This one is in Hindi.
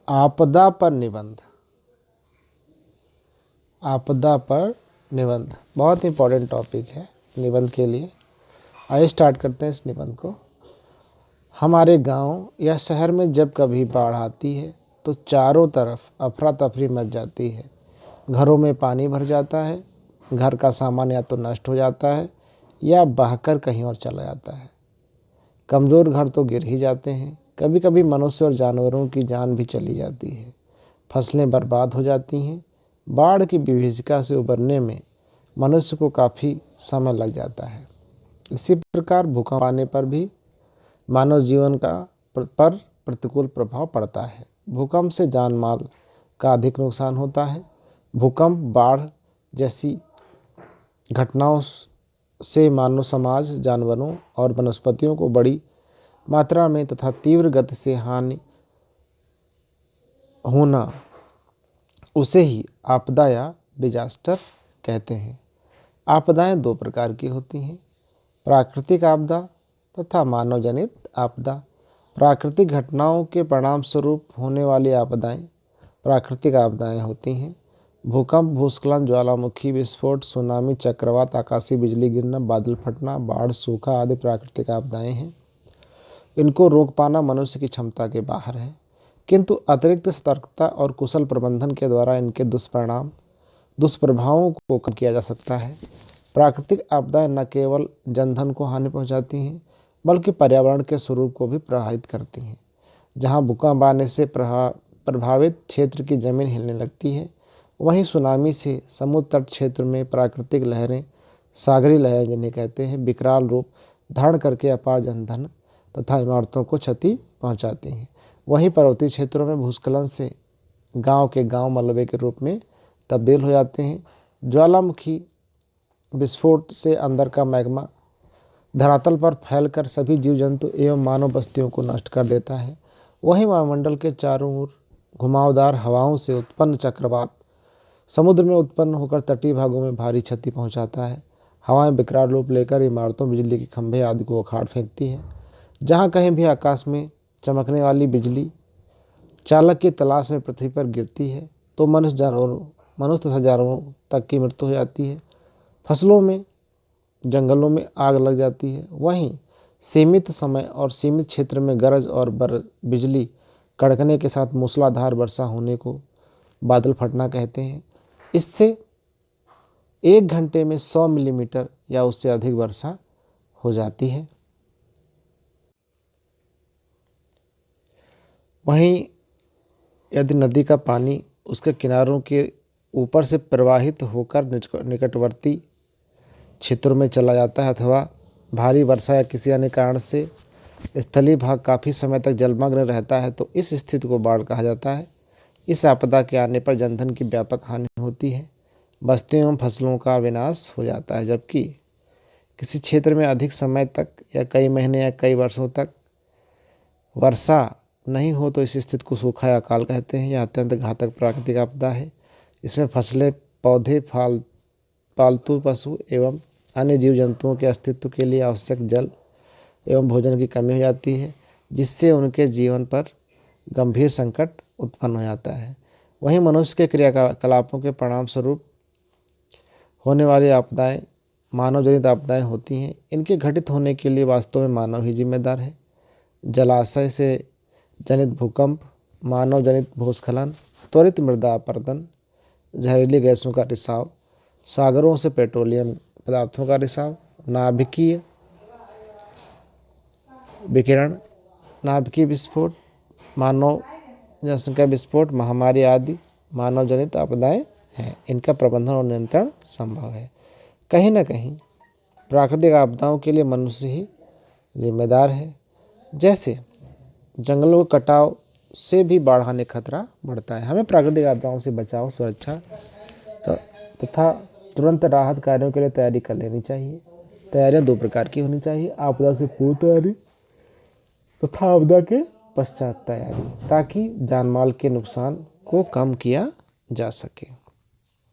आपदा पर निबंध। आपदा पर निबंध बहुत इंपॉर्टेंट टॉपिक है निबंध के लिए। आइए स्टार्ट करते हैं इस निबंध को। हमारे गांव या शहर में जब कभी बाढ़ आती है तो चारों तरफ अफरा तफरी मच जाती है। घरों में पानी भर जाता है, घर का सामान या तो नष्ट हो जाता है या बहकर कहीं और चला जाता है। कमज़ोर घर तो गिर ही जाते हैं, कभी कभी मनुष्य और जानवरों की जान भी चली जाती है। फसलें बर्बाद हो जाती हैं। बाढ़ की विभीषिका से उबरने में मनुष्य को काफ़ी समय लग जाता है। इसी प्रकार भूकंप आने पर भी मानव जीवन पर प्रतिकूल प्रभाव पड़ता है। भूकंप से जान माल का अधिक नुकसान होता है। भूकंप, बाढ़ जैसी घटनाओं से मानव समाज, जानवरों और वनस्पतियों को बड़ी मात्रा में तथा तीव्र गति से हानि होना, उसे ही आपदा या डिजास्टर कहते हैं। आपदाएं दो प्रकार की होती हैं, प्राकृतिक आपदा तथा मानव जनित आपदा। प्राकृतिक घटनाओं के परिणाम स्वरूप होने वाली आपदाएं प्राकृतिक आपदाएं होती हैं। भूकंप, भूस्खलन, ज्वालामुखी विस्फोट, सुनामी, चक्रवात, आकाशीय बिजली गिरना, बादल फटना, बाढ़, सूखा आदि प्राकृतिक आपदाएं हैं। इनको रोक पाना मनुष्य की क्षमता के बाहर है, किंतु अतिरिक्त सतर्कता और कुशल प्रबंधन के द्वारा इनके दुष्प्रभावों को कम किया जा सकता है। प्राकृतिक आपदाएं न केवल जनधन को हानि पहुंचाती हैं बल्कि पर्यावरण के स्वरूप को भी प्रभावित करती हैं। जहां भूकंप आने से प्रभावित क्षेत्र की जमीन हिलने लगती है, वहीं सुनामी से समुद्र तट क्षेत्र में प्राकृतिक लहरें, सागरी लहरें जिन्हें कहते हैं, विकराल रूप धारण करके अपार जनधन तथा इमारतों को क्षति पहुंचाती हैं। वहीं पर्वतीय क्षेत्रों में भूस्खलन से गांव के गांव मलबे के रूप में तब्दील हो जाते हैं। ज्वालामुखी विस्फोट से अंदर का मैग्मा धरातल पर फैलकर सभी जीव जंतु एवं मानव बस्तियों को नष्ट कर देता है। वहीं वायुमंडल के चारों ओर घुमावदार हवाओं से उत्पन्न चक्रवात समुद्र में उत्पन्न होकर तटीय भागों में भारी क्षति पहुंचाता है। हवाएं विकराल रूप लेकर इमारतों, बिजली के खंभे आदि को उखाड़ फेंकती हैं। जहां कहीं भी आकाश में चमकने वाली बिजली चालक की तलाश में पृथ्वी पर गिरती है तो मनुष्य तथा जानवरों तक की मृत्यु हो जाती है। फसलों में, जंगलों में आग लग जाती है। वहीं सीमित समय और सीमित क्षेत्र में गरज और बिजली कड़कने के साथ मूसलाधार वर्षा होने को बादल फटना कहते हैं। इससे 1 घंटे में 100 मिलीमीटर या उससे अधिक वर्षा हो जाती है। वहीं यदि नदी का पानी उसके किनारों के ऊपर से प्रवाहित होकर निकटवर्ती क्षेत्रों में चला जाता है अथवा भारी वर्षा या किसी अन्य कारण से स्थलीय भाग काफ़ी समय तक जलमग्न रहता है तो इस स्थिति को बाढ़ कहा जाता है। इस आपदा के आने पर जनधन की व्यापक हानि होती है, बस्तियों एवं फसलों का विनाश हो जाता है। जबकि किसी क्षेत्र में अधिक समय तक या कई महीने या कई वर्षों तक वर्षा नहीं हो तो इस स्थिति को सूखा या अकाल कहते हैं। यह अत्यंत घातक प्राकृतिक आपदा है। इसमें फसलें, पौधे, पालतू पशु एवं अन्य जीव जंतुओं के अस्तित्व के लिए आवश्यक जल एवं भोजन की कमी हो जाती है, जिससे उनके जीवन पर गंभीर संकट उत्पन्न हो जाता है। वहीं मनुष्य के क्रियाकलापों के परिणाम स्वरूप होने वाली आपदाएं मानव जनित आपदाएं होती हैं। इनके घटित होने के लिए वास्तव में मानव ही जिम्मेदार है। जलाशय से जनित भूकंप, मानव जनित भूस्खलन, त्वरित मृदा अपरदन, जहरीली गैसों का रिसाव, सागरों से पेट्रोलियम पदार्थों का रिसाव, नाभिकीय विकिरण, नाभिकीय विस्फोट, मानव जनसंख्या विस्फोट, महामारी आदि मानव जनित आपदाएं हैं। इनका प्रबंधन और नियंत्रण संभव है। कहीं न कहीं प्राकृतिक आपदाओं के लिए मनुष्य ही जिम्मेदार है। जैसे जंगलों के कटाव से भी बाढ़ आने खतरा बढ़ता है। हमें प्राकृतिक आपदाओं से बचाव, सुरक्षा तथा तुरंत राहत कार्यों के लिए तैयारी कर लेनी चाहिए। तैयारियां दो प्रकार की होनी चाहिए, आपदा से पूर्व तैयारी तथा आपदा के पश्चात तैयारी, ताकि जानमाल के नुकसान को कम किया जा सके।